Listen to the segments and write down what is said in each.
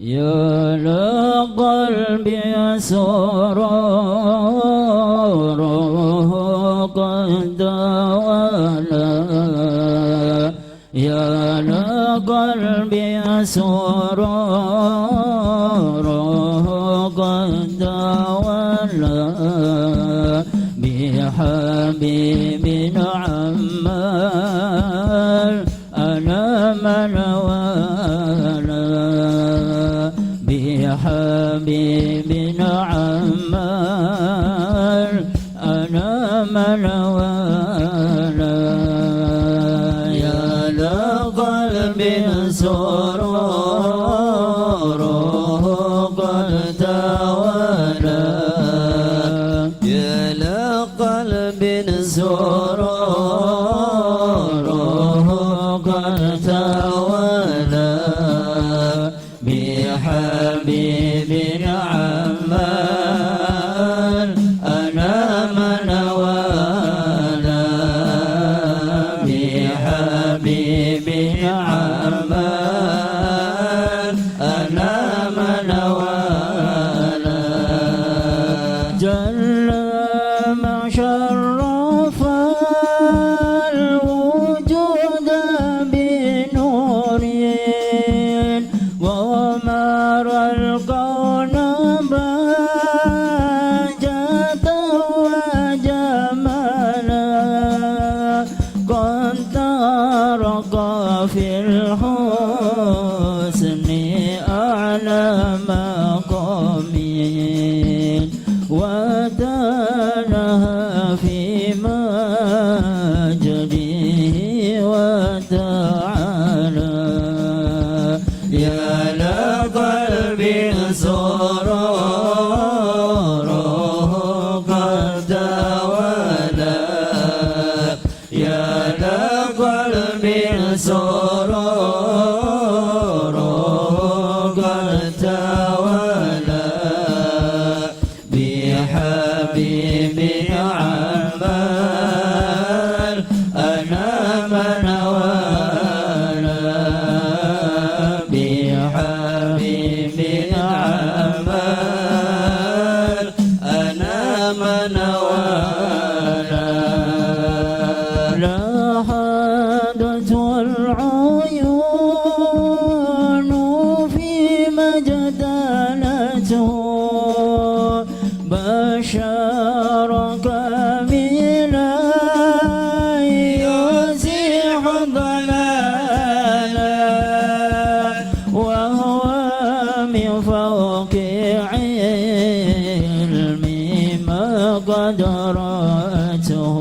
يا لقلبي سروره قد دولا يا لقلبي سروره قد دولا بحبيب عمال أنا من والا بحبيب عمال أنا من والا يا لقلبي سروره قد توالى يا لقلب سروره قد توالى بحبيب عمال أنا من والا بحبيب عمال أنا من والا جل ما شرف الوجود بنور ومر الكون بهجة وجمالا كنت أرقى في الحسن أعلى مقام وتنهى في مجده وتعالى يا لقلبي سروره قد توالى يا لقلبي سروره قد توالى بحبيب عمال أنا من والا بحبيب عمال أنا من والا لاحظت العيون في مجدلته بشر كاملا يزيح ضلالا وهو من فوق علمي ما قدرته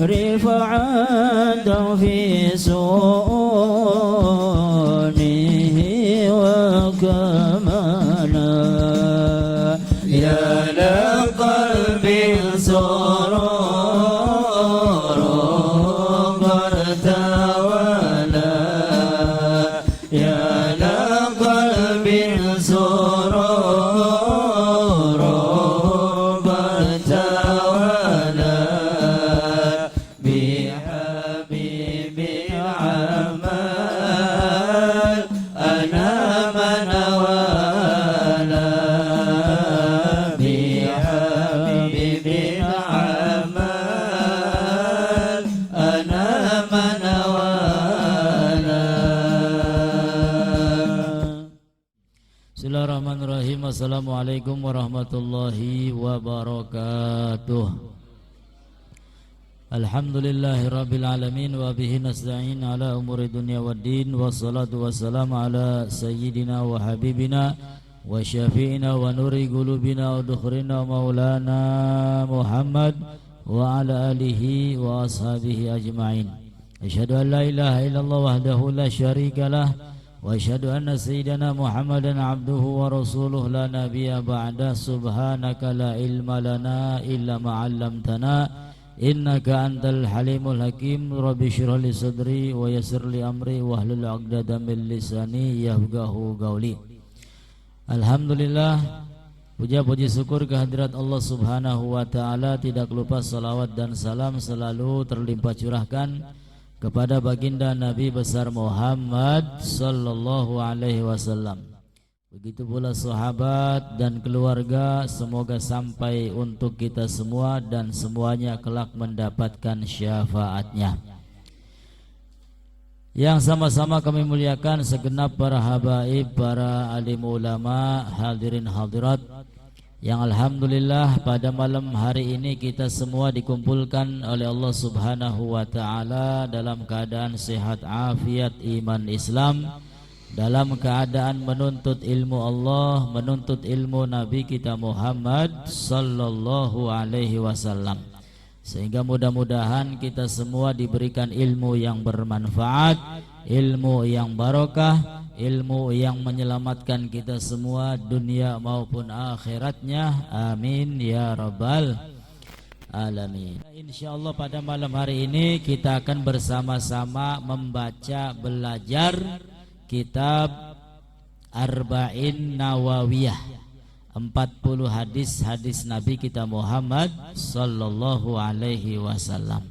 رفعة في سؤونه وكمالا يا لقلبي سروره قد توالى يا لقلبي سروره قد توالى بحبيب عمال أنا من والا بحبيب عمال أنا من والا Bismillahirrahmanirrahim. Assalamualaikum warahmatullahi wabarakatuh. Alhamdulillahirabbil alamin wa bihi nasta'in ala umuri dunya waddin wassalatu wassalamu ala sayyidina wa habibina wa syafi'ina wa nuri qulubina wa dukhrina maulana Muhammad wa ala alihi wa ashabihi ajma'in. Asyhadu an la ilaha illallah wahdahu la syarikalah wa asyhadu anna sayyidana Muhammadan abduhu wa rasuluh la nabiyya ba'da subhanaka la ilma lana illa ma 'allamtana innaka antal halimul hakim rabbi shrah li sadri wa yassir li amri wahlul 'uqdatam min lisani yafqahu qawli. Alhamdulillah, puja puji syukur kehadirat Allah Subhanahu wa taala, tidak lupa salawat dan salam selalu terlimpah curahkan kepada baginda Nabi besar Muhammad sallallahu alaihi wasallam. Begitu pula sahabat dan keluarga, semoga sampai untuk kita semua dan semuanya kelak mendapatkan syafaatnya. Yang sama-sama kami muliakan segenap para habaib, para alim ulama, hadirin hadirat, yang alhamdulillah pada malam hari ini kita semua dikumpulkan oleh Allah Subhanahu wa taala dalam keadaan sehat afiat iman Islam, dalam keadaan menuntut ilmu Allah, menuntut ilmu Nabi kita Muhammad sallallahu alaihi wasallam. Sehingga mudah-mudahan kita semua diberikan ilmu yang bermanfaat, ilmu yang barokah, ilmu yang menyelamatkan kita semua dunia maupun akhiratnya. Amin ya rabbal alamin. Insyaallah pada malam hari ini kita akan bersama-sama membaca belajar kitab Arba'in Nawawiyah, 40 hadis-hadis Nabi kita Muhammad sallallahu alaihi wasallam.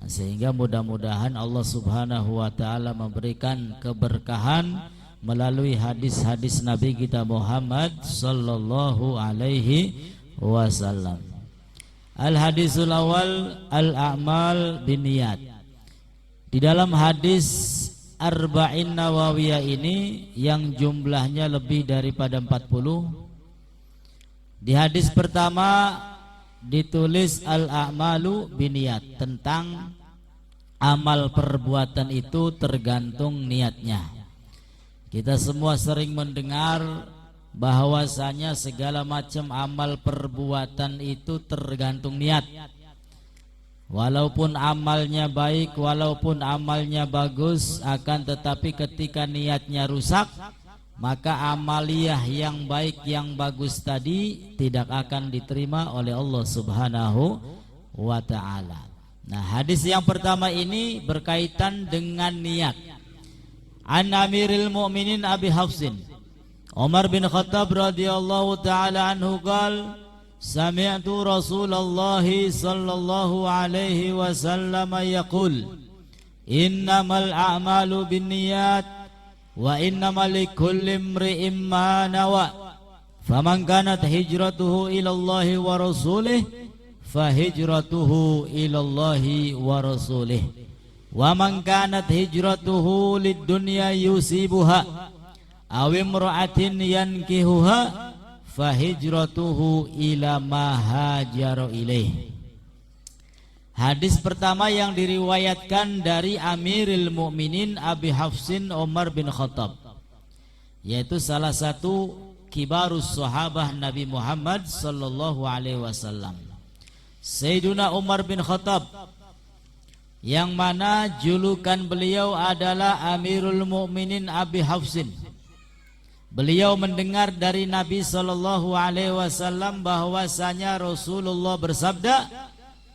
Sehingga mudah-mudahan Allah Subhanahu wa taala memberikan keberkahan melalui hadis-hadis Nabi kita Muhammad sallallahu alaihi wasallam. Al-hadisul awal al-a'mal binniyat. Di dalam hadis Arba'in Nawawiyah ini yang jumlahnya lebih daripada 40, di hadis pertama ditulis al-a'malu biniyat, tentang amal perbuatan itu tergantung niatnya. Kita semua sering mendengar bahwasanya segala macam amal perbuatan itu tergantung niat. Walaupun amalnya baik, walaupun amalnya bagus, akan tetapi ketika niatnya rusak, maka amaliyah yang baik yang bagus tadi tidak akan diterima oleh Allah Subhanahu wa taala. Nah, hadis yang pertama ini berkaitan dengan niat. An Amiril Mu'minin Abi Hafsin Umar bin Khattab radhiyallahu taala anhu qala sami'tu Rasulullah sallallahu alaihi wasallam yaqul innamal a'malu binniyat wa innama likulli imri'in ma nawa faman kanat hijratuhu ila Allah wa rasulih fa hijratuhu ila Allah wa rasulih wa man kanat hijratuhu lid dunya yusibuha aw imra'atin yankihuha fa hijratuhu ila ma hajara ilaih. Hadis pertama yang diriwayatkan dari Amiril Mukminin Abi Hafsin Umar bin Khattab, yaitu salah satu kibarus sahabah Nabi Muhammad sallallahu alaihi wasallam, Sayyiduna Umar bin Khattab, yang mana julukan beliau adalah Amirul Mukminin Abi Hafsin. Beliau mendengar dari Nabi sallallahu alaihi wasallam bahwasanya Rasulullah bersabda,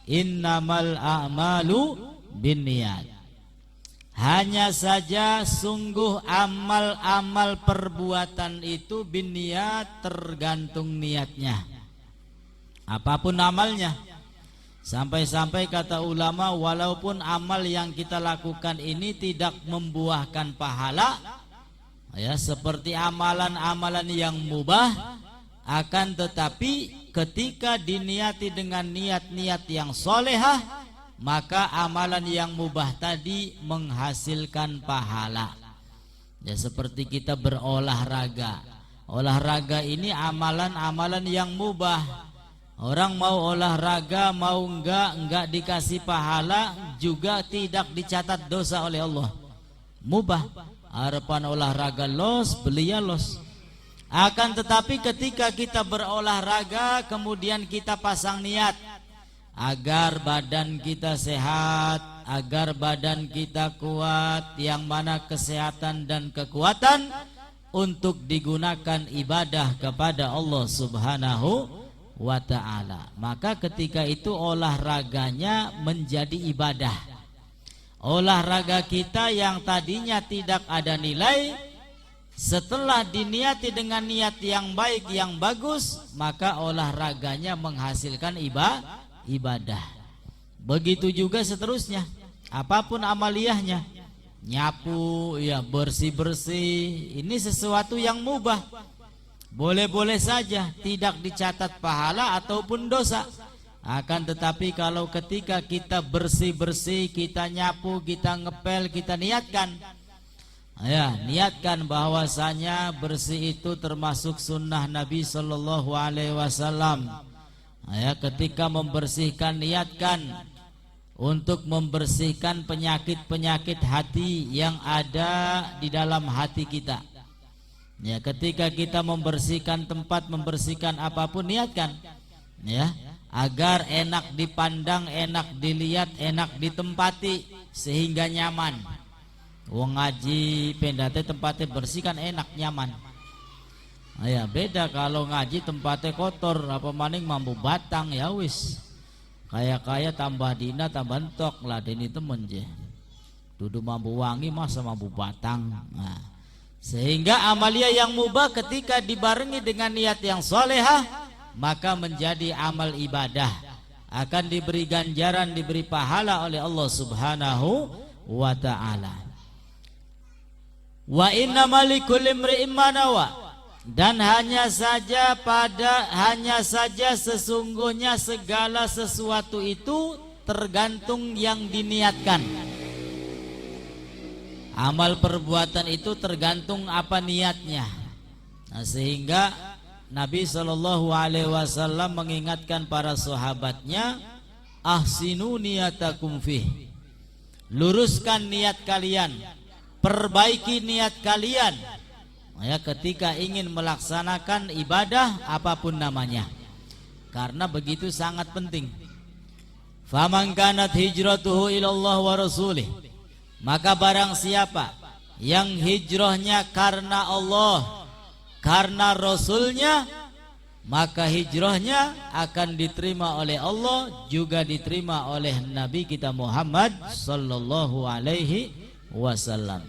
innamal a'malu binniyat. Hanya saja sungguh amal-amal perbuatan itu binniyat, tergantung niatnya. Apapun amalnya. Sampai-sampai kata ulama, walaupun amal yang kita lakukan ini tidak membuahkan pahala, ya, seperti amalan-amalan yang mubah, akan tetapi ketika diniati dengan niat-niat yang solehah, maka amalan yang mubah tadi menghasilkan pahala. Ya, seperti kita berolahraga. Olahraga ini amalan-amalan yang mubah. Orang mau olahraga, mau enggak dikasih pahala, juga tidak dicatat dosa oleh Allah. Mubah. Harapan olahraga los, belia los. Akan tetapi ketika kita berolahraga, kemudian kita pasang niat agar badan kita sehat, agar badan kita kuat, yang mana kesehatan dan kekuatan untuk digunakan ibadah kepada Allah Subhanahu wa ta'ala, maka ketika itu olahraganya menjadi ibadah. Olahraga kita yang tadinya tidak ada nilai, setelah diniati dengan niat yang baik, yang bagus, maka olahraganya menghasilkan ibadah. Begitu juga seterusnya. apapun amaliyahnya, nyapu, ya bersih-bersih, ini sesuatu yang mubah, boleh-boleh saja, tidak dicatat pahala ataupun dosa. Akan tetapi kalau ketika kita bersih-bersih, kita nyapu, kita ngepel, kita niatkan, ya niatkan bahwasanya bersih itu termasuk sunnah Nabi Sallallahu Alaihi Wasallam. Ya, ketika membersihkan, niatkan untuk membersihkan penyakit-penyakit hati yang ada di dalam hati kita. Ya, ketika kita membersihkan tempat, membersihkan apapun, niatkan, ya, agar enak dipandang, enak dilihat, enak ditempati sehingga nyaman. Wong ngaji pendate tempatnya bersih kan enak, nyaman. Ya beda kalau ngaji tempatnya kotor, apa maning mampu batang, ya wis kaya tambah dina tambah entok lah, dini temen je dudu mampu wangi masa mampu batang. Nah, sehingga amalia yang mubah ketika dibarengi dengan niat yang solehah, maka menjadi amal ibadah, akan diberi ganjaran, diberi pahala oleh Allah Subhanahu wa ta'ala. Wa innamal likulli imri'in ma nawa, dan hanya saja sesungguhnya segala sesuatu itu tergantung yang diniatkan. Amal perbuatan itu tergantung apa niatnya. Nah, sehingga Nabi Shallallahu Alaihi Wasallam mengingatkan para sahabatnya, ahsinu niyatakum fih, luruskan niat kalian, perbaiki niat kalian, ya, ketika ingin melaksanakan ibadah apapun namanya, karena begitu sangat penting. Faman kanat hijratuhu ilallah wa rasulih, maka barang siapa yang hijrahnya karena Allah, karena Rasulnya, maka hijrahnya akan diterima oleh Allah, juga diterima oleh Nabi kita Muhammad Sallallahu Alaihi Wasallam.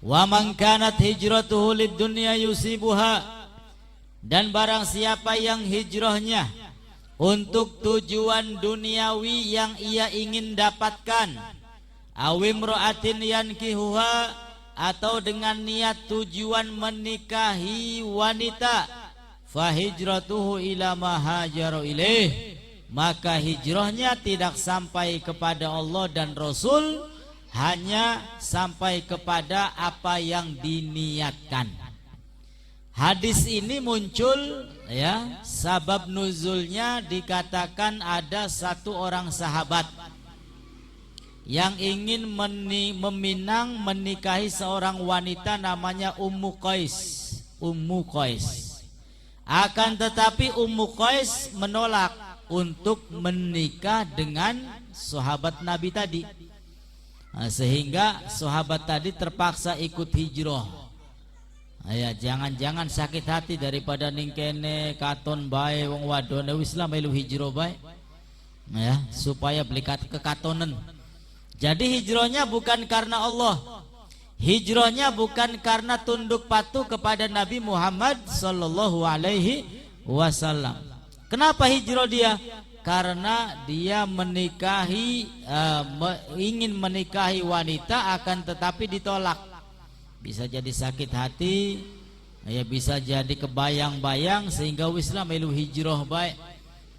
Wa man kanat hijratuhu lid dunya yusibuha, dan barang siapa yang hijrahnya untuk tujuan duniawi yang ia ingin dapatkan, awim ro'atin yankihuha, atau dengan niat tujuan menikahi wanita, fahijratuhu ila ma hajara ilaih, maka hijrahnya tidak sampai kepada Allah dan Rasul, hanya sampai kepada apa yang diniatkan. Hadis ini muncul, ya, sabab nuzulnya dikatakan ada satu orang sahabat yang ingin meminang menikahi seorang wanita namanya Ummu Qais. Akan tetapi Ummu Qais menolak untuk menikah dengan sahabat Nabi tadi. Nah, sehingga sahabat tadi terpaksa ikut hijrah. Ya, jangan-jangan sakit hati daripada ningkene katon bae wong wadone wis lah melu hijrah bae. Ya, supaya beli kekatonen. Jadi hijrahnya bukan karena Allah, hijrahnya bukan karena tunduk patuh kepada Nabi Muhammad Sallallahu Alaihi Wasallam. Kenapa hijrah dia? Karena dia ingin menikahi wanita, akan tetapi ditolak. Bisa jadi sakit hati, ya bisa jadi kebayang-bayang, sehingga Islam melu hijrah baik,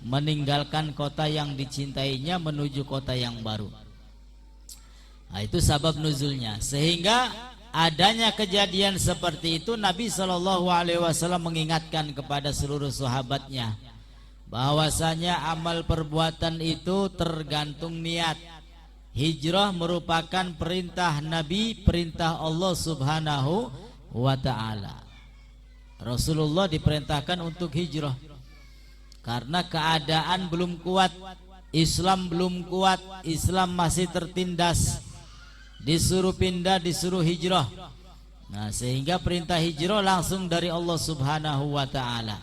meninggalkan kota yang dicintainya menuju kota yang baru. Nah, itu sabab nuzulnya. Sehingga adanya kejadian seperti itu, Nabi Shallallahu Alaihi Wasallam mengingatkan kepada seluruh sahabatnya bahwasanya amal perbuatan itu tergantung niat. Hijrah merupakan perintah Nabi, perintah Allah Subhanahu wa ta'ala. Rasulullah diperintahkan untuk hijrah karena keadaan belum kuat, Islam belum kuat, Islam masih tertindas, disuruh pindah, disuruh hijrah. Nah, sehingga perintah hijrah langsung dari Allah Subhanahu wa ta'ala.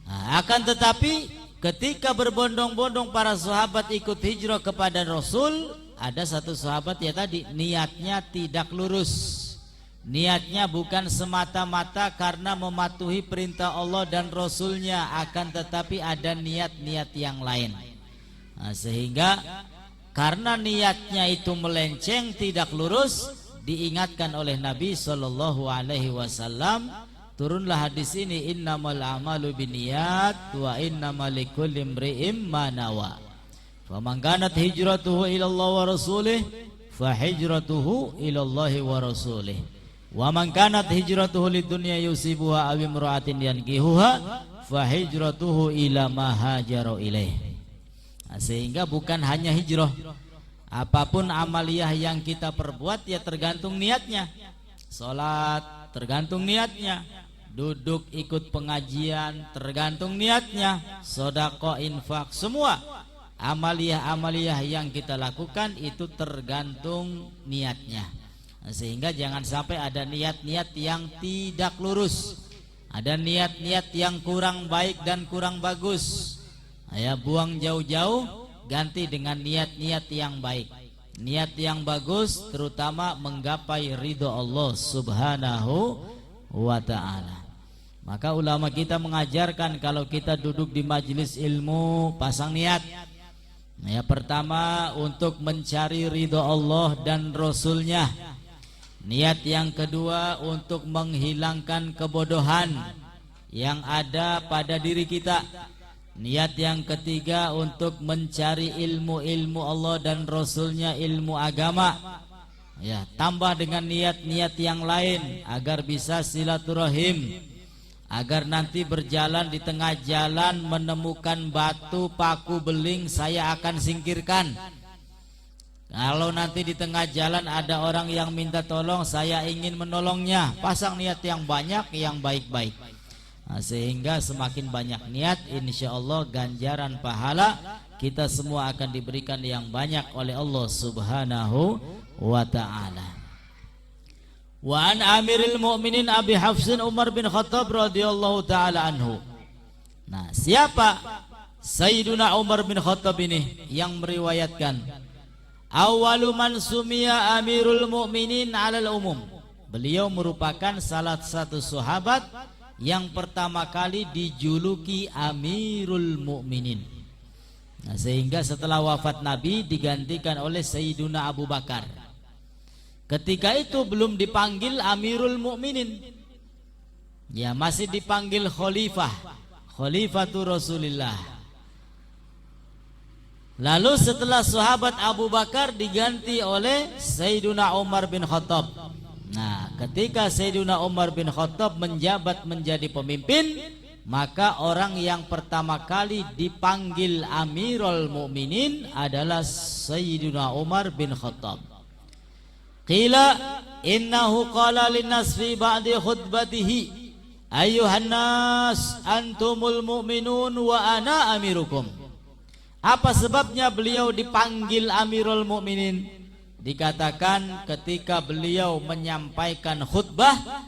Nah, akan tetapi ketika berbondong-bondong para sahabat ikut hijrah kepada Rasul, ada satu sahabat ya tadi niatnya tidak lurus. Niatnya bukan semata-mata karena mematuhi perintah Allah dan Rasulnya, akan tetapi ada niat-niat yang lain. Nah, sehingga karena niatnya itu melenceng, tidak lurus, diingatkan oleh Nabi Shallallahu Alaihi Wasallam, turunlah hadis ini, innamal a'malu binniyat wa innamal likulli imri'in ma nawa. Faman kanat hijratuhu ila Allah wa rasulih fa hijratuhu ila Allah wa rasulih. Wa man kanat hijratuhu lidunya yusibuha aw imra'atin yankihuha fa hijratuhu ila ma hajara ilaih. Sehingga bukan hanya hijrah, apapun amaliyah yang kita perbuat ya tergantung niatnya. Salat tergantung niatnya, duduk ikut pengajian tergantung niatnya, sedekah, infak, semua amaliyah-amaliyah yang kita lakukan itu tergantung niatnya. Sehingga jangan sampai ada niat-niat yang tidak lurus, ada niat-niat yang kurang baik dan kurang bagus. Ya, buang jauh-jauh, ganti dengan niat-niat yang baik, niat yang bagus, terutama menggapai ridho Allah Subhanahu wa ta'ala. Maka ulama kita mengajarkan kalau kita duduk di majelis ilmu, pasang niat. Ya, pertama untuk mencari ridho Allah dan Rasulnya. Niat yang kedua untuk menghilangkan kebodohan yang ada pada diri kita. Niat yang ketiga untuk mencari ilmu-ilmu Allah dan Rasulnya, ilmu agama. Ya, tambah dengan niat-niat yang lain agar bisa silaturahim, agar nanti berjalan di tengah jalan menemukan batu, paku, beling, saya akan singkirkan. Kalau nanti di tengah jalan ada orang yang minta tolong, saya ingin menolongnya. Pasang niat yang banyak, yang baik-baik. Nah, sehingga semakin banyak niat, insya Allah ganjaran pahala kita semua akan diberikan yang banyak oleh Allah Subhanahu wa ta'ala. Wa an Amiril Mu'minin Abi Hafsin Umar bin Khattab radhiyallahu ta'ala anhu. Nah, siapa Sayyiduna Umar bin Khattab ini yang meriwayatkan? Awalu man sumiya Amirul Mu'minin alal umum. Beliau merupakan salah satu sahabat yang pertama kali dijuluki Amirul Mu'minin. Nah, sehingga setelah wafat Nabi digantikan oleh Sayyiduna Abu Bakar. Ketika itu belum dipanggil Amirul Mu'minin, ya masih dipanggil Khalifah, Khalifatul Rasulillah. Lalu setelah sahabat Abu Bakar diganti oleh Sayyiduna Umar bin Khattab. Nah, ketika Sayyiduna Umar bin Khattab menjabat menjadi pemimpin, maka orang yang pertama kali dipanggil Amirul Mu'minin adalah Sayyiduna Umar bin Khattab. Qila innahu qala linnas fi ba'di khutbatihi ayyuhan nas antumul mu'minun wa ana amirukum. Apa sebabnya beliau dipanggil Amirul Mu'minin? Dikatakan ketika beliau menyampaikan khutbah,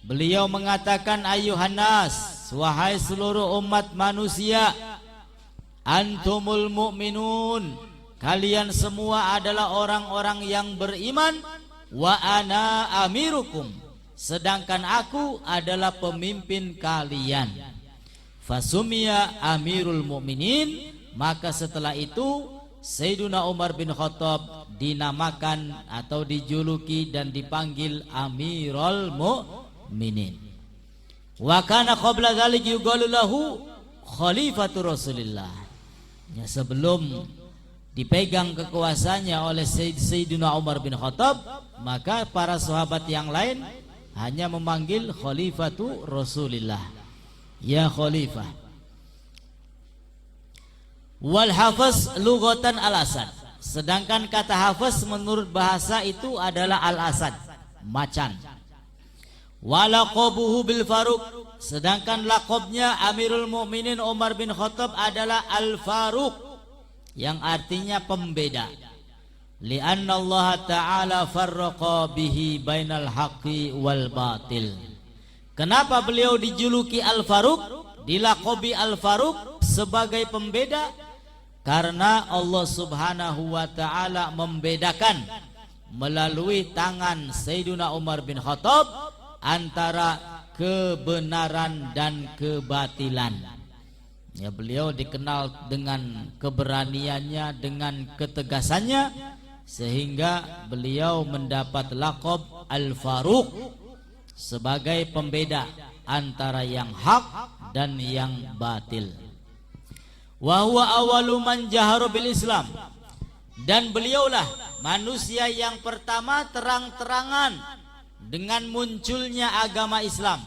beliau mengatakan ayyuhan nas, wahai seluruh umat manusia, antumul mu'minun, kalian semua adalah orang-orang yang beriman, wa ana amirukum, sedangkan aku adalah pemimpin kalian. Fasumiya Amirul Mu'minin, maka setelah itu Sayyiduna Umar bin Khattab dinamakan atau dijuluki dan dipanggil Amirul Mu'minin. Wa kana qabla dzalik yuqalu lahu Khalifatur Rasulillah. Ya, sebelum dipegang kekuasaannya oleh Sayyidina Umar bin Khattab, maka para sahabat yang lain hanya memanggil Khalifatu Rasulillah, ya Khalifah. Wal hafaz lughatan al-asad, sedangkan kata hafaz menurut bahasa itu adalah al-asad, macan. Walaqabuhu bil Faruq, sedangkan laqabnya Amirul Mu'minin Umar bin Khattab adalah Al-Faruq, yang artinya pembeda. Li'anna Allah Ta'ala farraqa bihi bainal haqqi wal batil. Kenapa beliau dijuluki Al-Faruq, dilaqabi Al-Faruq sebagai pembeda? Karena Allah Subhanahu wa ta'ala membedakan melalui tangan Sayyiduna Umar bin Khattab antara kebenaran dan kebatilan. Ya, beliau dikenal dengan keberaniannya, dengan ketegasannya, sehingga beliau mendapat laqab Al-Faruq sebagai pembeda antara yang hak dan yang batil. Wa huwa awwalu man jaharu bil Islam, dan beliaulah manusia yang pertama terang-terangan dengan munculnya agama Islam.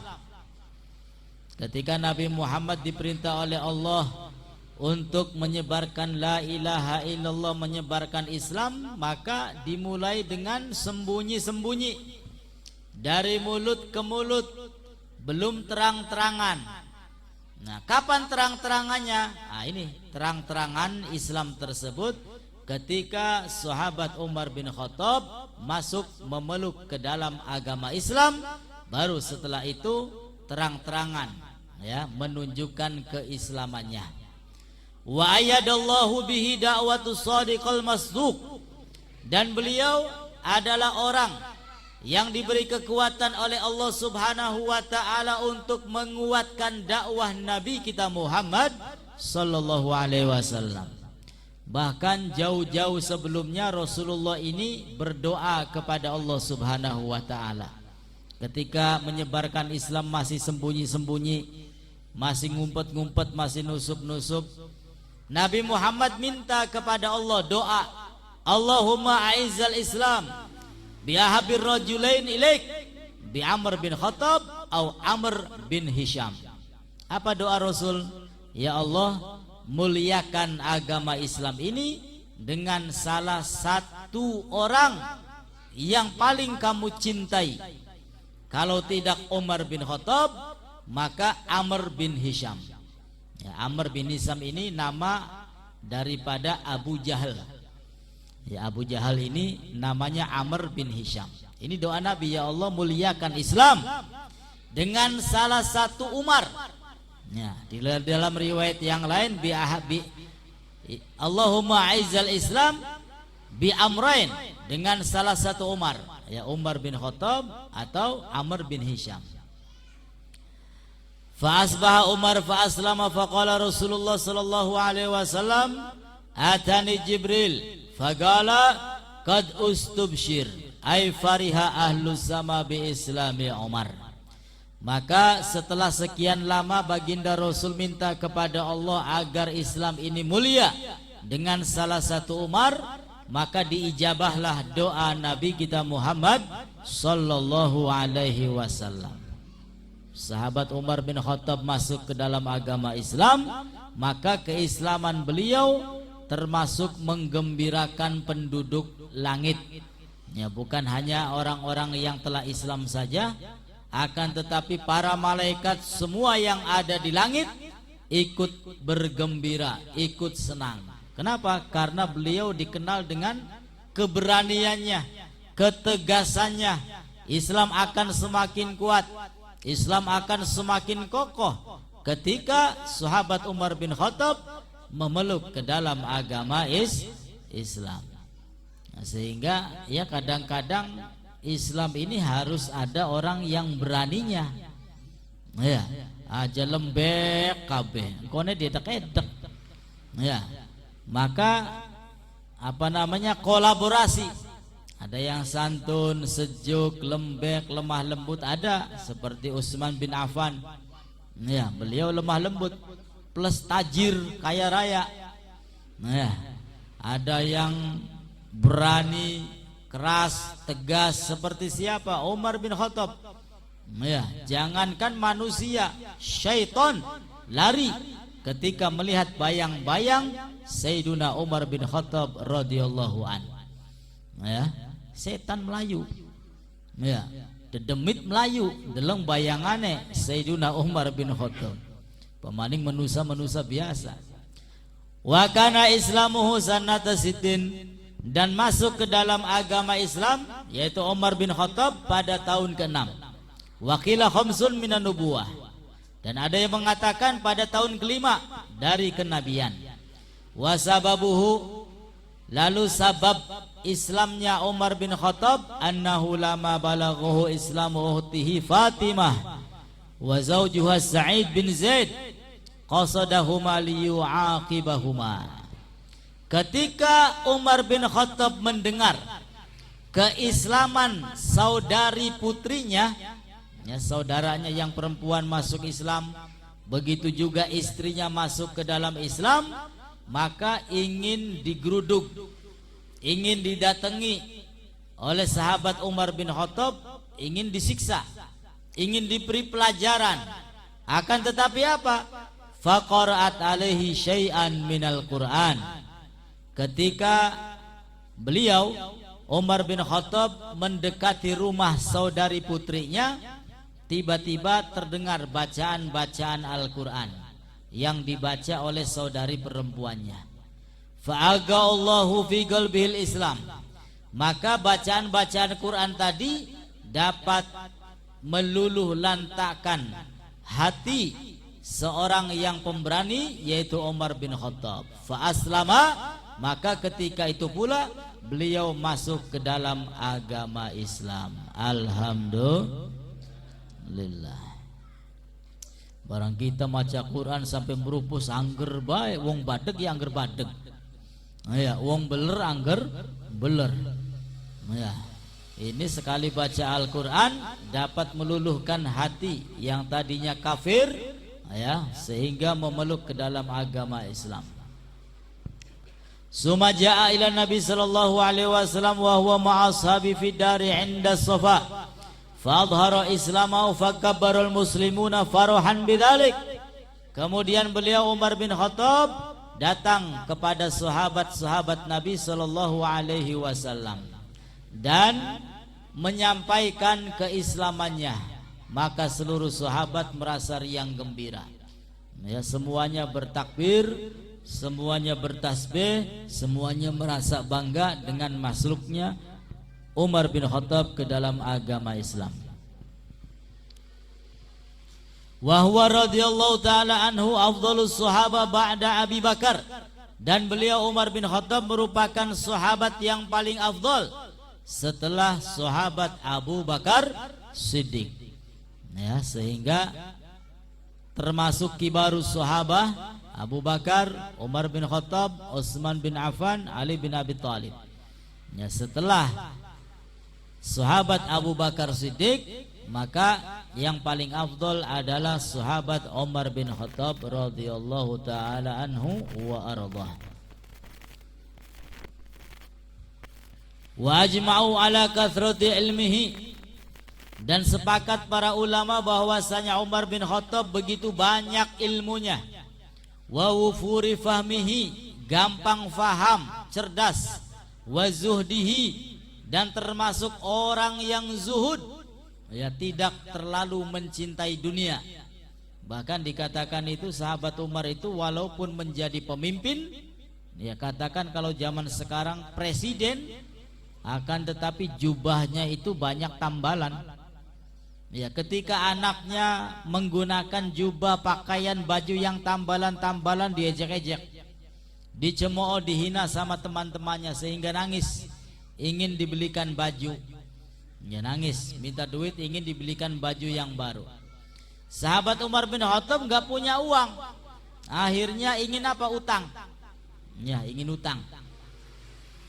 Ketika Nabi Muhammad diperintah oleh Allah untuk menyebarkan la ilaha illallah, menyebarkan Islam, maka dimulai dengan sembunyi-sembunyi, dari mulut ke mulut, belum terang-terangan. Nah, kapan terang-terangannya? Nah, ini terang-terangan Islam tersebut ketika sahabat Umar bin Khattab masuk memeluk ke dalam agama Islam. Baru setelah itu terang-terangan, ya, menunjukkan keislamannya. Wa ayyadallahu bihi da'watus shadiqal masduq, dan beliau adalah orang yang diberi kekuatan oleh Allah Subhanahu wa taala untuk menguatkan dakwah Nabi kita Muhammad sallallahu alaihi wasallam. Bahkan jauh-jauh sebelumnya Rasulullah ini berdoa kepada Allah Subhanahu wa taala. Ketika menyebarkan Islam masih sembunyi-sembunyi, masih ngumpet-ngumpet, masih nusup-nusup, Nabi Muhammad minta kepada Allah doa, Allahumma a'izzal Islam bi ahabir rajulain ilaik, bi Amr bin Khattab atau Amr bin Hisham. Apa doa Rasul? Ya Allah, muliakan agama Islam ini dengan salah satu orang yang paling kamu cintai. Kalau tidak Umar bin Khattab, maka Amr bin Hisham. Ya, Amr bin Hisham ini nama daripada Abu Jahal. Ya, Abu Jahal ini namanya Amr bin Hisham. Ini doa Nabi, ya Allah muliakan Islam dengan salah satu Umar. Ya, di dalam riwayat yang lain Allahumma a'izzal Islam bi Amrain, dengan salah satu Umar, ya Umar bin Khattab atau Amr bin Hisham. Fa asbaha Umar fa aslama fa qala Rasulullah sallallahu alaihi wasallam atani Jibril fa qala qad ustubshir ay fariha ahlus sama bi islami Umar. Maka setelah sekian lama baginda Rasul minta kepada Allah agar Islam ini mulia dengan salah satu Umar, maka diijabahlah doa Nabi kita Muhammad sallallahu alaihi wasallam. Sahabat Umar bin Khattab masuk ke dalam agama Islam, maka keislaman beliau termasuk menggembirakan penduduk langit. Ya, bukan hanya orang-orang yang telah Islam saja, akan tetapi para malaikat semua yang ada di langit ikut bergembira, ikut senang. Kenapa? Karena beliau dikenal dengan keberaniannya, ketegasannya. Islam akan semakin kuat, Islam akan semakin kokoh ketika sahabat Umar bin Khattab memeluk ke dalam agama Islam. Nah, sehingga ya kadang-kadang Islam ini harus ada orang yang beraninya. Ya, aja lembek kabeh, kone dietek-etek. Ya, maka apa namanya, kolaborasi. Ada yang santun, sejuk, lembek, lemah lembut, ada seperti Utsman bin Affan. Ya, beliau lemah lembut plus tajir, kaya raya. Ya, ada yang berani, keras, tegas seperti siapa? Umar bin Khattab. Ya, jangankan manusia, syaitan lari ketika melihat bayang-bayang Sayyiduna Umar bin Khattab radhiyallahu an. Ya, setan melayu. Ya, dedemit melayu deleng bayangane Sayyiduna Umar bin Khattab. Pemaning manusia-manusia biasa. Wa kana islamuhu sanata sitin, dan masuk ke dalam agama Islam yaitu Umar bin Khattab pada tahun ke-6. Wakila khamsun minan nubuwah, dan ada yang mengatakan pada tahun ke-5 dari kenabian. Wasababuhu, lalu sabab Islamnya Umar bin Khattab, annahu lama balaghahu islamu uhtihi Fatimah wa zawjuha Sa'id bin Zaid qasadahuma liyu'aqibahuma. Ketika Umar bin Khattab mendengar keislaman saudari putrinya, ya, saudaranya yang perempuan masuk Islam, begitu juga istrinya masuk ke dalam Islam, maka ingin digeruduk, ingin didatangi oleh sahabat Umar bin Khattab, ingin disiksa, ingin diberi pelajaran. Akan tetapi apa? Faqara'at alaihi syai'an minal Qur'an. Ketika beliau Umar bin Khattab mendekati rumah saudari putrinya, tiba-tiba terdengar bacaan-bacaan Al-Quran yang dibaca oleh saudari perempuannya. Fa'aga'allahu fi qalbihil Islam. Maka bacaan-bacaan Quran tadi dapat meluluh lantakkan hati seorang yang pemberani, yaitu Umar bin Khattab. Fa'aslama, maka ketika itu pula beliau masuk ke dalam agama Islam. Alhamdulillah. Barang kita maca Quran sampai merupus angger bae, wong badeg ya angger badeg. Ya, wong beler angger beler. Ya, ini sekali baca Al-Quran dapat meluluhkan hati yang tadinya kafir, ya, sehingga memeluk ke dalam agama Islam. Suma jaa ila Nabi sallallahu alaihi wasallam wa huwa ma'a ashabi fi dari 'inda Safa. Fa adhara islamahu fakabbarul muslimuna farahan bidzalik. Kemudian beliau Umar bin Khattab datang kepada sahabat-sahabat Nabi sallallahu alaihi wasallam dan menyampaikan keislamannya. Maka seluruh sahabat merasa riang gembira. Ya, semuanya bertakbir, semuanya bertasbih, semuanya merasa bangga dengan masuknya Umar bin Khattab ke dalam agama Islam. Wa huwa radhiyallahu taala anhu afdhalus sahaba ba'da Abi Bakar. Dan beliau Umar bin Khattab merupakan sahabat yang paling afdal setelah sahabat Abu Bakar Siddiq. Ya, sehingga termasuk kibarus sahabah Abu Bakar, Umar bin Khattab, Utsman bin Affan, Ali bin Abi Thalib. Ya, setelah sahabat Abu Bakar Siddiq, maka yang paling afdal adalah sahabat Umar bin Khattab radhiyallahu taala anhu wa ardhah. Wa ajma'u ala kathrati ilmihi. Dan sepakat para ulama bahwasanya Umar bin Khattab begitu banyak ilmunya. Wa wufuri fahmihi, gampang faham, cerdas. Wa zuhdihi, dan termasuk orang yang zuhud, ya, tidak terlalu mencintai dunia. Bahkan dikatakan itu sahabat Umar itu walaupun menjadi pemimpin, ya, katakan kalau zaman sekarang presiden, akan tetapi jubahnya itu banyak tambalan. Ya, ketika anaknya menggunakan jubah, pakaian, baju yang tambalan-tambalan, diejek-ejek, dicemooh, dihina sama teman-temannya sehingga nangis, ingin dibelikan baju. Ya, nangis, minta duit, ingin dibelikan baju yang baru. Sahabat Umar bin Khattab nggak punya uang, akhirnya ingin apa? Utang. Ya, ingin utang.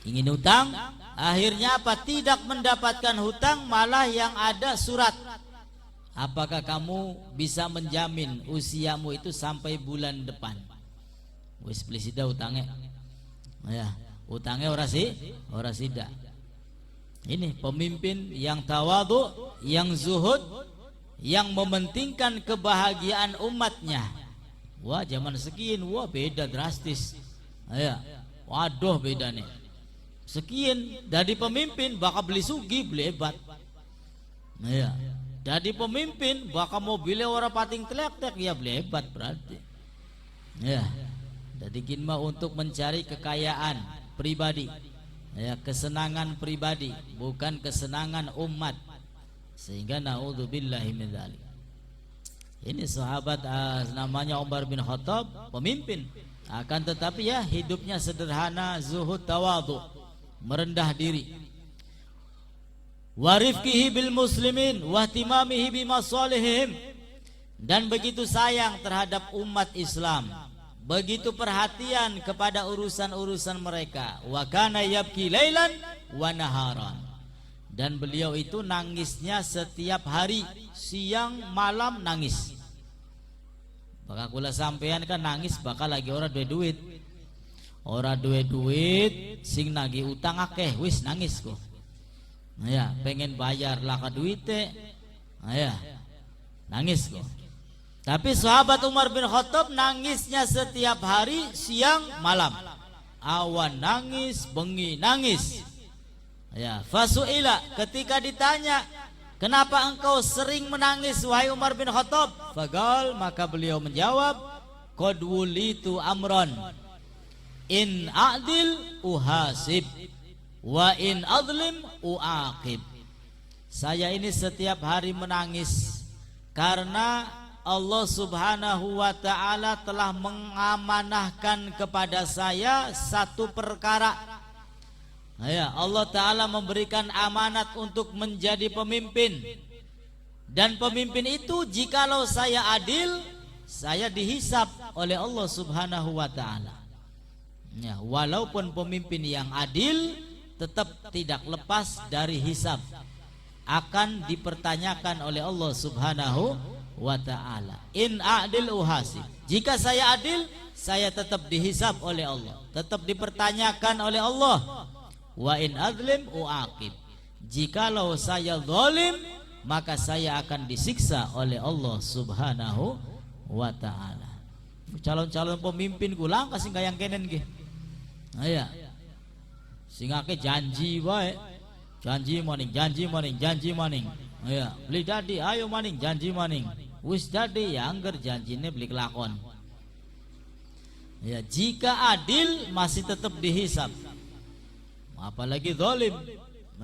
Ingin utang, akhirnya apa? Tidak mendapatkan hutang, malah yang ada surat. Apakah kamu bisa menjamin usiamu itu sampai bulan depan? Wis plisida utangnya. Ya, utangnya ora sida. Ini pemimpin yang tawadhu, yang zuhud, yang mementingkan kebahagiaan umatnya. Wah, zaman sekian, wah beda drastis. Ya, waduh beda nih. Sekian dari pemimpin bakal beli sugi, beli hebat. Ya, dari pemimpin bakal mobilnya orang pating telek-telek, ya beli hebat berarti. Ya, jadi kinma untuk mencari kekayaan pribadi, ya, kesenangan pribadi, bukan kesenangan umat. Sehingga naudzubillahi min dzalik. Ini sahabat namanya Umar bin Khattab, pemimpin. Akan tetapi ya hidupnya sederhana, zuhud, tawadhu, merendah diri. Wa rifqihi bil muslimin wa ihtimamihi bi masalihim, dan begitu sayang terhadap umat Islam, begitu perhatian kepada urusan-urusan mereka. Wa kana yabki lailan wa naharan, dan beliau itu nangisnya setiap hari, siang malam nangis. Bakal kula sampean kan nangis bakal lagi ora duwe duit. Ora duwe duit sing nagih utang akeh wis nangis kok. Nah ya, pengen bayar lah ka duite. Nah ya, nangis kok. Tapi sahabat Umar bin Khattab nangisnya setiap hari, siang malam. Awan nangis, bengi nangis. Ya, fasuila, ketika ditanya, kenapa engkau sering menangis wahai Umar bin Khattab? Fagal, maka beliau menjawab, qad wulitu amran, in a'dil uhasib, wa in adlim uaqib. Saya ini setiap hari menangis karena Allah subhanahu wa ta'ala telah mengamanahkan kepada saya satu perkara. Ya, Allah ta'ala memberikan amanat untuk menjadi pemimpin, dan pemimpin itu jikalau saya adil, saya dihisab oleh Allah subhanahu wa ta'ala. Ya, walaupun pemimpin yang adil tetap tidak lepas dari hisab, akan dipertanyakan oleh Allah subhanahu wa ta'ala. In a'dil uhasib, jika saya adil, saya tetap dihisab oleh Allah, tetap dipertanyakan oleh Allah. Wa in adlim uaqib, jikalau saya zalim, maka saya akan disiksa oleh Allah subhanahu wa ta'ala. Calon-calon pemimpin kulang kasih kayang kenen ge. Aya sing ake janji wae, janji maning, janji maning, janji maning. Aya beli dadi ayo maning, janji maning. Wis dadi ya angger janjine beli kelakon. Ya, jika adil masih tetap dihisab, apalagi zalim,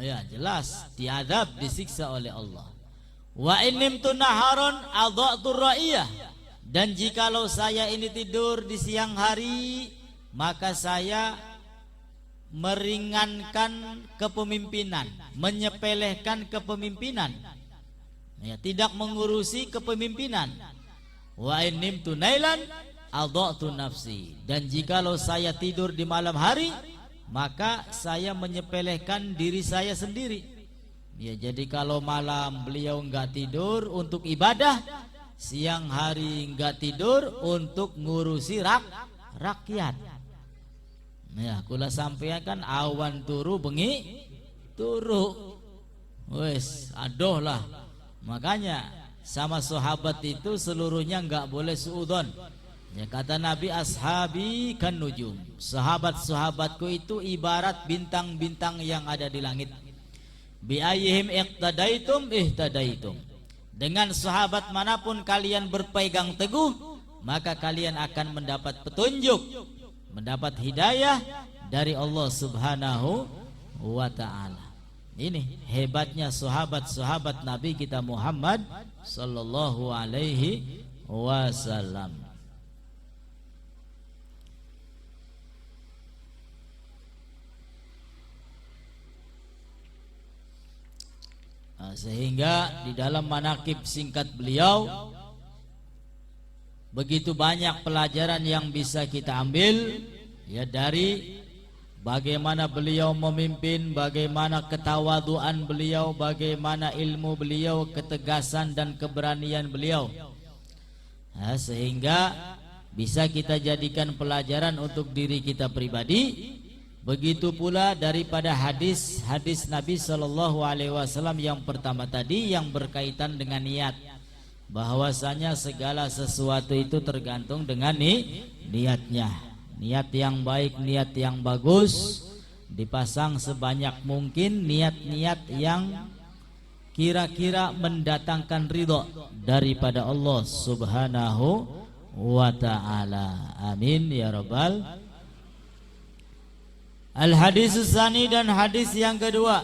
ya jelas diadab, disiksa oleh Allah. Wa inimtu naharon adha'tu ra'iyah, dan jikalau saya ini tidur di siang hari, maka saya meringankan kepemimpinan, menyepelekan kepemimpinan, ya, tidak mengurusi kepemimpinan. Wa inimtu nailan adha'tu nafsi, dan jikalau saya tidur di malam hari, maka saya menyepelekan diri saya sendiri. Ya, jadi kalau malam beliau enggak tidur untuk ibadah, siang hari enggak tidur untuk ngurusi rakyat. Ya, kula sampeyan kan awan turu bengi turu. Wes, adoh lah. Makanya sama sahabat itu seluruhnya enggak boleh suudzon. Ya, kata Nabi, ashabi kan nujum, sahabat-sahabatku itu ibarat bintang-bintang yang ada di langit. Bi ayyihim iqtadaitum ihtadaitum, dengan sahabat manapun kalian berpegang teguh, maka kalian akan mendapat petunjuk, mendapat hidayah dari Allah subhanahu wa ta'ala. Ini hebatnya sahabat-sahabat Nabi kita Muhammad sallallahu alaihi wasallam. Sehingga di dalam manaqib singkat beliau begitu banyak pelajaran yang bisa kita ambil, ya, dari bagaimana beliau memimpin, bagaimana ketawaduan beliau, bagaimana ilmu beliau, ketegasan dan keberanian beliau, ya, sehingga bisa kita jadikan pelajaran untuk diri kita pribadi. Begitu pula daripada hadis-hadis Nabi sallallahu alaihi wasallam yang pertama tadi yang berkaitan dengan niat, bahwasanya segala sesuatu itu tergantung dengan niatnya. Niat yang baik, niat yang bagus, dipasang sebanyak mungkin niat-niat yang kira-kira mendatangkan ridho daripada Allah subhanahu wa ta'ala. Amin ya rabbal. Al-hadis tsani, dan hadis yang kedua,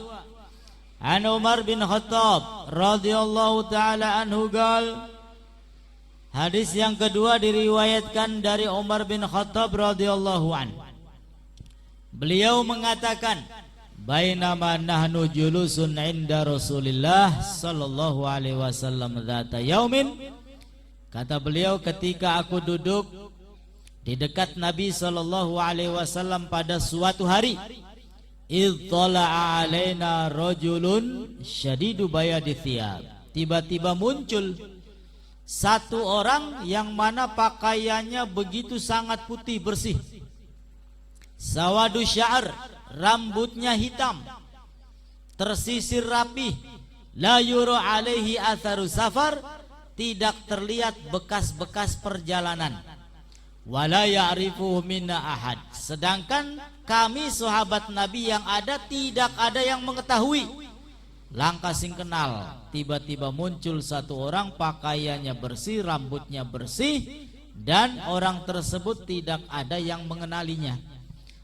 an Umar bin Khattab radhiyallahu taala anhu qal, hadis yang kedua diriwayatkan dari Umar bin Khattab radhiyallahu an. Beliau mengatakan, bainama nahnu julusun inda Rasulillah sallallahu alaihi wasallam dzata yaumin, Kata beliau, ketika aku duduk di dekat Nabi SAW pada suatu hari, ittala'a alaina rajulun syadidu bayadi thiyab. Tiba-tiba muncul satu orang yang mana pakaiannya begitu sangat putih bersih, sawadu sya'ar, rambutnya hitam, tersisir rapi, la yuru alaihi atharu safar, tidak terlihat bekas-bekas perjalanan, wala ya'rifuhu minna ahad, sedangkan kami sahabat Nabi yang ada tidak ada yang mengetahui. Langkah sing kenal, tiba-tiba muncul satu orang pakaiannya bersih, rambutnya bersih, dan orang tersebut tidak ada yang mengenalinya.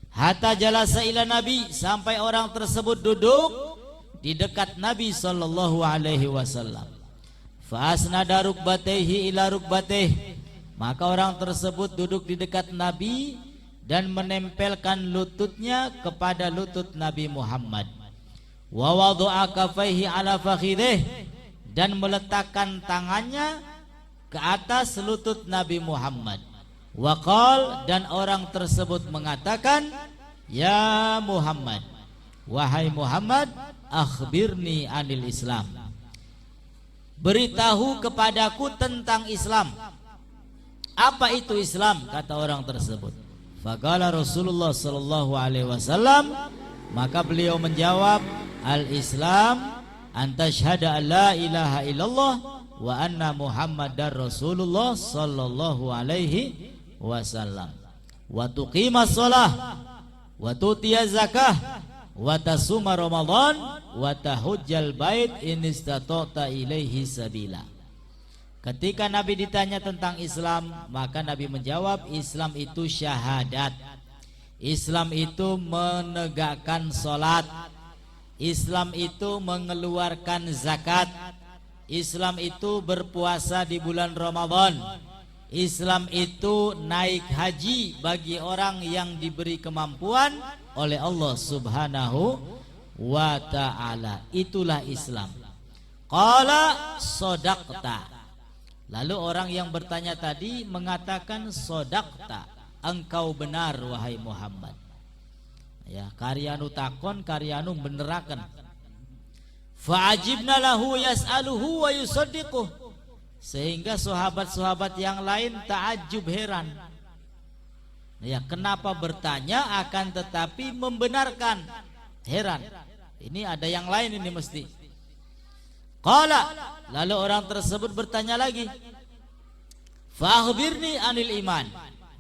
Hatta jalasa ila Nabi, sampai orang tersebut duduk di dekat Nabi sallallahu alaihi wasallam. Fa asnada rukbatayhi ila rukbatayh, maka orang tersebut duduk di dekat Nabi dan menempelkan lututnya kepada lutut Nabi Muhammad. Wa wada'a kafaihi ala fakhidih, dan meletakkan tangannya ke atas lutut Nabi Muhammad. Wa qal, dan orang tersebut mengatakan, ya Muhammad, wahai Muhammad, akhbirni anil Islam, beritahu kepadaku tentang Islam. Apa itu Islam? Kata orang tersebut. Faqala Rasulullah sallallahu alaihi wasallam, maka beliau menjawab, al-Islam anta syahada an la ilaha illallah wa anna Muhammadar Rasulullah sallallahu alaihi wasallam, wa tuqimas shalah wa tutiyaz zakah wa tasuma ramadan wa tahujjal bait in istata'ta ilaihi sabila. Ketika Nabi ditanya tentang Islam, maka Nabi menjawab, Islam itu syahadat, Islam itu menegakkan salat, Islam itu mengeluarkan zakat, Islam itu berpuasa di bulan Ramadan, Islam itu naik haji bagi orang yang diberi kemampuan oleh Allah Subhanahu wa ta'ala. Itulah Islam. Qala sodaqta. Lalu orang yang bertanya tadi mengatakan, sodaqta, engkau benar wahai Muhammad. Ya, karyanu takon, karyanu beneraken. Fa'ajibna lahu yas'aluhu wa yusaddiquh, sehingga sahabat-sahabat yang lain ta'ajub, heran. Ya, kenapa bertanya akan tetapi membenarkan? Heran. Ini ada yang lain ini mesti. Qala, lalu orang tersebut bertanya lagi, fa'akhbirni anil iman,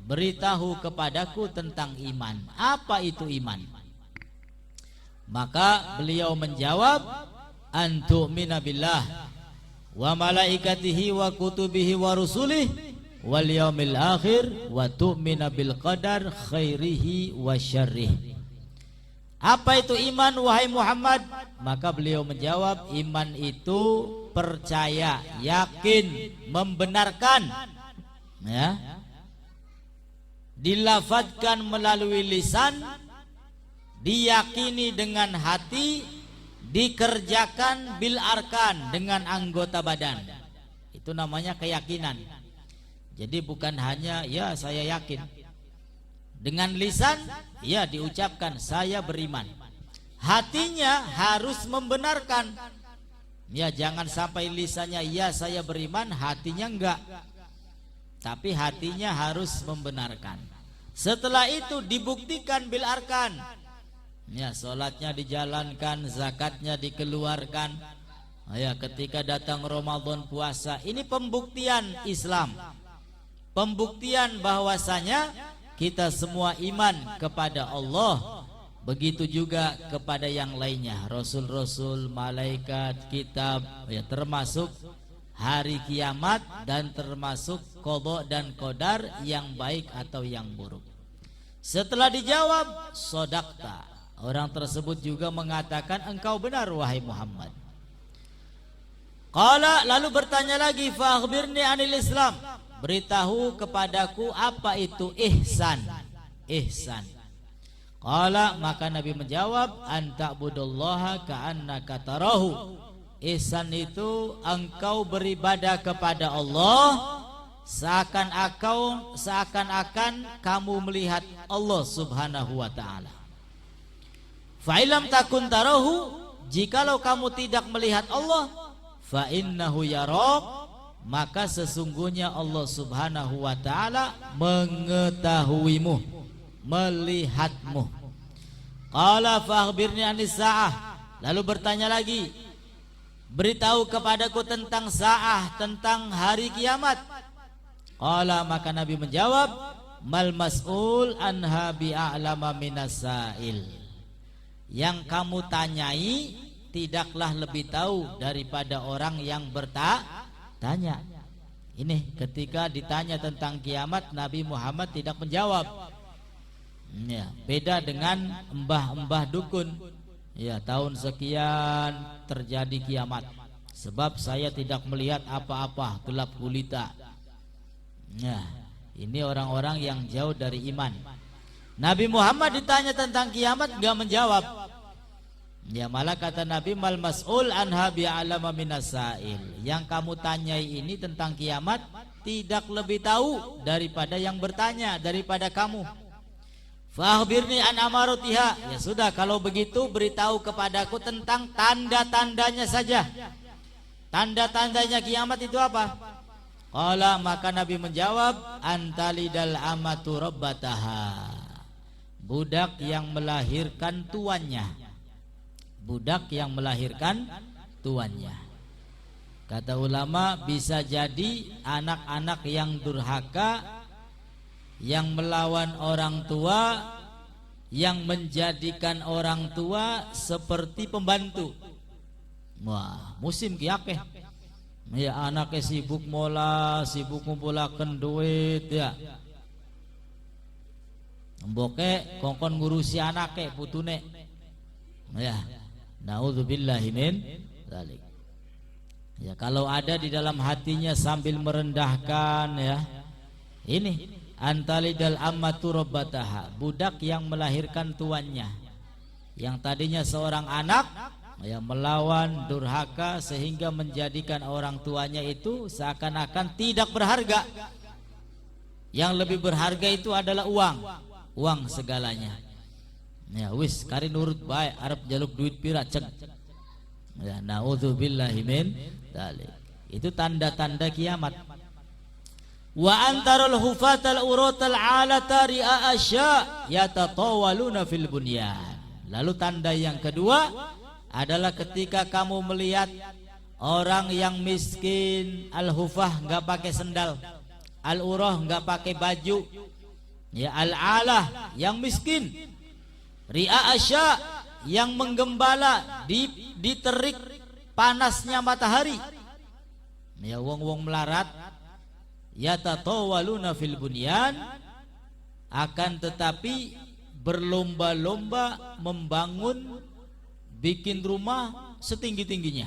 beritahu kepadaku tentang iman. Apa itu iman? Maka beliau menjawab, antu'mina billah wa malaikatihi wa kutubihi wa rusulih wal yaumil akhir wa tu'mina bil qadar khairihi wa syarrih. Apa itu iman wahai Muhammad? Maka beliau menjawab, iman itu percaya, yakin, membenarkan, ya, dilafadzkan melalui lisan, diyakini dengan hati, dikerjakan bil arkan, dengan anggota badan. Itu namanya keyakinan. Jadi bukan hanya ya saya yakin, dengan lisan ya diucapkan saya beriman, hatinya harus membenarkan. Ya, jangan sampai lisannya ya saya beriman, hatinya enggak, tapi hatinya harus membenarkan. Setelah itu dibuktikan bil arkan. Ya, sholatnya dijalankan, zakatnya dikeluarkan. Ya, ketika datang Ramadan puasa, ini pembuktian Islam, pembuktian bahwasanya kita semua iman kepada Allah, begitu juga kepada yang lainnya, rasul-rasul, malaikat, kitab, ya, termasuk hari kiamat, dan termasuk qada dan qadar yang baik atau yang buruk. Setelah dijawab sodakta, orang tersebut juga mengatakan engkau benar wahai Muhammad. Qala, lalu bertanya lagi, fa akhbirni anil Islam, beritahu kepadaku apa itu ihsan. Ihsan. Qala, maka Nabi menjawab, anta'budullaha ka'annaka tarahu. Ihsan itu engkau beribadah kepada Allah seakan-akan kamu melihat Allah Subhanahu wa taala. Fa illam takun tarahu, jikalau kamu tidak melihat Allah, fa innahu yarak, maka sesungguhnya Allah Subhanahu wa taala mengetahuimu, melihatmu. Qala fa akhbirni anis saah, lalu bertanya lagi, beritahu kepadaku tentang saah, tentang hari kiamat. Qala, maka Nabi menjawab, mal mas'ul anha bi'a'lama minas sa'il. Yang kamu tanyai tidaklah lebih tahu daripada orang yang bertanya. Ini ketika ditanya tentang kiamat, Nabi Muhammad tidak menjawab. Ya, beda dengan embah-embah dukun. Ya, tahun sekian terjadi kiamat, sebab saya tidak melihat apa-apa, gelap gulita. Nah, ini orang-orang yang jauh dari iman. Nabi Muhammad ditanya tentang kiamat enggak menjawab. Ya, malah kata Nabi, mal mas'ul anha bi'alama minas sa'il. Yang kamu tanyai ini tentang kiamat tidak lebih tahu daripada yang bertanya, daripada kamu. Fa akhbirni an amaratiha. Ya sudah, kalau begitu beritahu kepadaku tentang tanda-tandanya saja. Tanda-tandanya kiamat itu apa? Qala, maka Nabi menjawab, antalidal amatu rabbataha. Budak yang melahirkan tuannya. Budak yang melahirkan tuannya. Kata ulama, bisa jadi anak-anak yang durhaka, yang melawan orang tua, yang menjadikan orang tua seperti pembantu. Wah, musim kiakeh. Ya, anaknya sibuk mola, sibuk ngumpulaken duit ya. Mboke kongkon ngurusi anaknya putune. Ya, naudzubillahi min dzalik. Ya, kalau ada di dalam hatinya sambil merendahkan ya. Ini antalidal ammatu rabbataha, budak yang melahirkan tuannya. Yang tadinya seorang anak ya, melawan durhaka sehingga menjadikan orang tuanya itu seakan-akan tidak berharga. Yang lebih berharga itu adalah uang segalanya. Ya wis kari nurut bae arep jaluk duit pira cek. Ya, naudzubillahi min dzalik. Itu tanda-tanda kiamat. Wa antarul hufatal uratal alata ri'a asya yatatawaluna fil bunyan. Lalu tanda yang kedua adalah ketika kamu melihat orang yang miskin, al-hufah enggak pakai sendal, al-urah enggak pakai baju, ya, al-alah yang miskin, ri'a asya yang menggembala di terik panasnya matahari, ya, wong-wong melarat, yatatawaluna fil bunyan, akan tetapi berlomba-lomba membangun, bikin rumah setinggi-tingginya.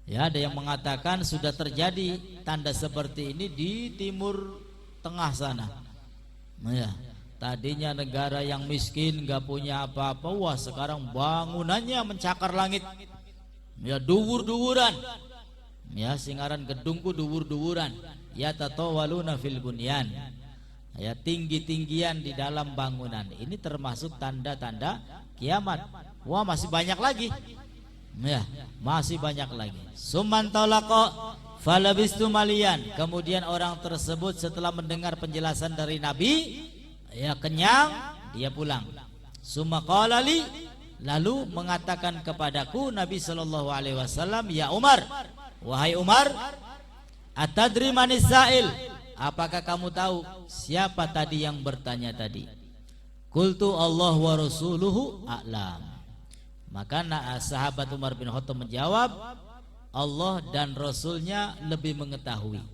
Ya, ada yang mengatakan sudah terjadi tanda seperti ini di Timur Tengah sana. Ya, tadinya negara yang miskin, gak punya apa-apa, wah sekarang bangunannya mencakar langit. Ya, duwur-duwuran. Ya, singaran gedungku duwur-duwuran. Ya tatawaluna fil bunyan. Ya, tinggi-tinggian di dalam bangunan. Ini termasuk tanda-tanda kiamat. Wah, masih banyak lagi. Ya, masih banyak lagi. Sumantalaqa falabistu malian. Kemudian orang tersebut setelah mendengar penjelasan dari Nabi, ya kenyang, dia pulang. Sumaqalali, lalu mengatakan kepadaku Nabi sallallahu alaihi wasallam, ya Umar, wahai Umar, atadri manis sa'il? Apakah kamu tahu siapa tadi yang bertanya tadi? Qultu Allah wa rasuluhu a'lam. Maka sahabat Umar bin Khattab menjawab, Allah dan Rasulnya lebih mengetahui.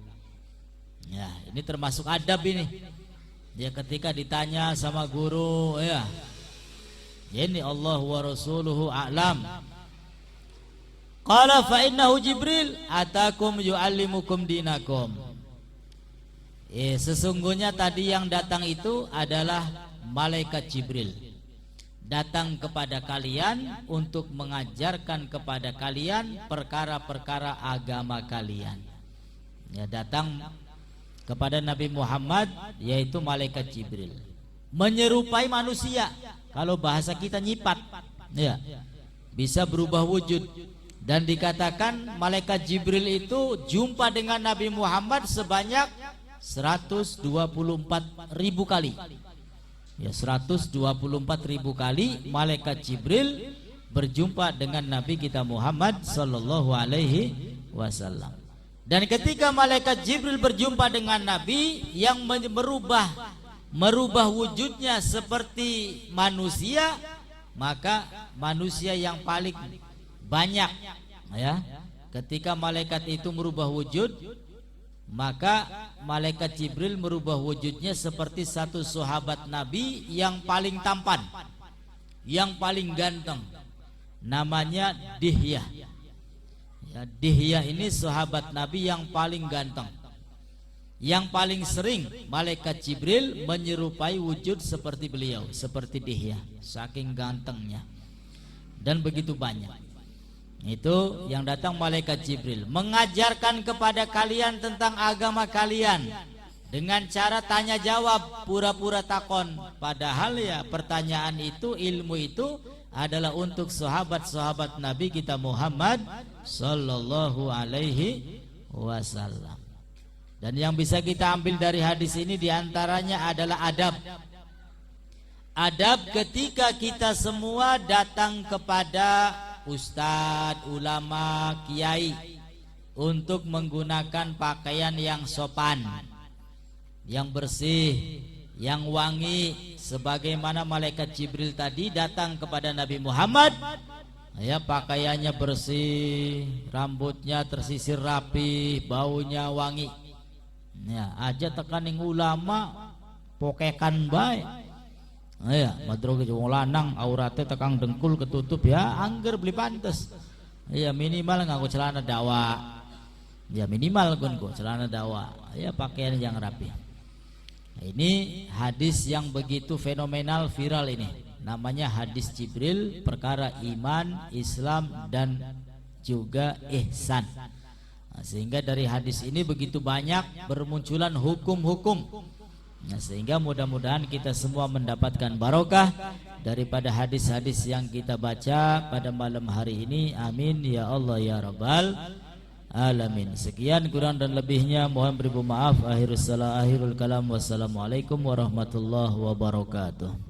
Ya, ini termasuk adab ini. Ya, ketika ditanya sama guru, ya, ini Allah wa rasuluhu a'lam. Qala fa innahu Jibril atakum yu'allimukum dinakum. Sesungguhnya tadi yang datang itu adalah malaikat Jibril, datang kepada kalian untuk mengajarkan kepada kalian perkara-perkara agama kalian. Ya, datang kepada Nabi Muhammad, yaitu malaikat Jibril, menyerupai manusia. Kalau bahasa kita nyipat, ya, bisa berubah wujud. Dan dikatakan malaikat Jibril itu jumpa dengan Nabi Muhammad sebanyak 124.000 kali. Ya, 124.000 kali malaikat Jibril berjumpa dengan Nabi kita Muhammad sallallahu alaihi wasallam. Dan ketika malaikat Jibril berjumpa dengan Nabi yang merubah wujudnya seperti manusia, maka manusia yang paling banyak, ya, ketika malaikat itu merubah wujud, maka malaikat Jibril merubah wujudnya seperti satu sahabat Nabi yang paling tampan, yang paling ganteng, namanya Dihyah. Ya, Dihyah ini sahabat Nabi yang paling ganteng, yang paling sering malaikat Jibril menyerupai wujud seperti beliau, seperti Dihyah, saking gantengnya. Dan begitu banyak. Itu yang datang malaikat Jibril mengajarkan kepada kalian tentang agama kalian dengan cara tanya jawab, pura-pura takon. Padahal ya pertanyaan itu, ilmu itu adalah untuk sahabat-sahabat Nabi kita Muhammad sallallahu alaihi wasallam. Dan yang bisa kita ambil dari hadis ini diantaranya adalah adab. Adab ketika kita semua datang kepada ustadz, ulama, kiai untuk menggunakan pakaian yang sopan, yang bersih, yang wangi, sebagaimana malaikat Jibril tadi datang kepada Nabi Muhammad, ya, pakaiannya bersih, rambutnya tersisir rapi, baunya wangi. Ya, aja tekaning ulama pokekan bae. Ya, madroge wong lanang aurate tekang dengkul ketutup, ya angger beli pantes. Ya minimal nganggo celana dawa. Ya minimal gunku celana dawa. Ya pakaian yang rapi. Ini hadis yang begitu fenomenal, viral ini. Namanya hadis Jibril, perkara iman, Islam, dan juga ihsan. Nah, sehingga dari hadis ini begitu banyak bermunculan hukum-hukum. Nah, sehingga mudah-mudahan kita semua mendapatkan barokah daripada hadis-hadis yang kita baca pada malam hari ini. Amin ya Allah ya Rabbal alamin. Sekian, kurang dan lebihnya mohon beribu maaf. Akhirul kalam. Wassalamualaikum warahmatullahi wabarakatuh.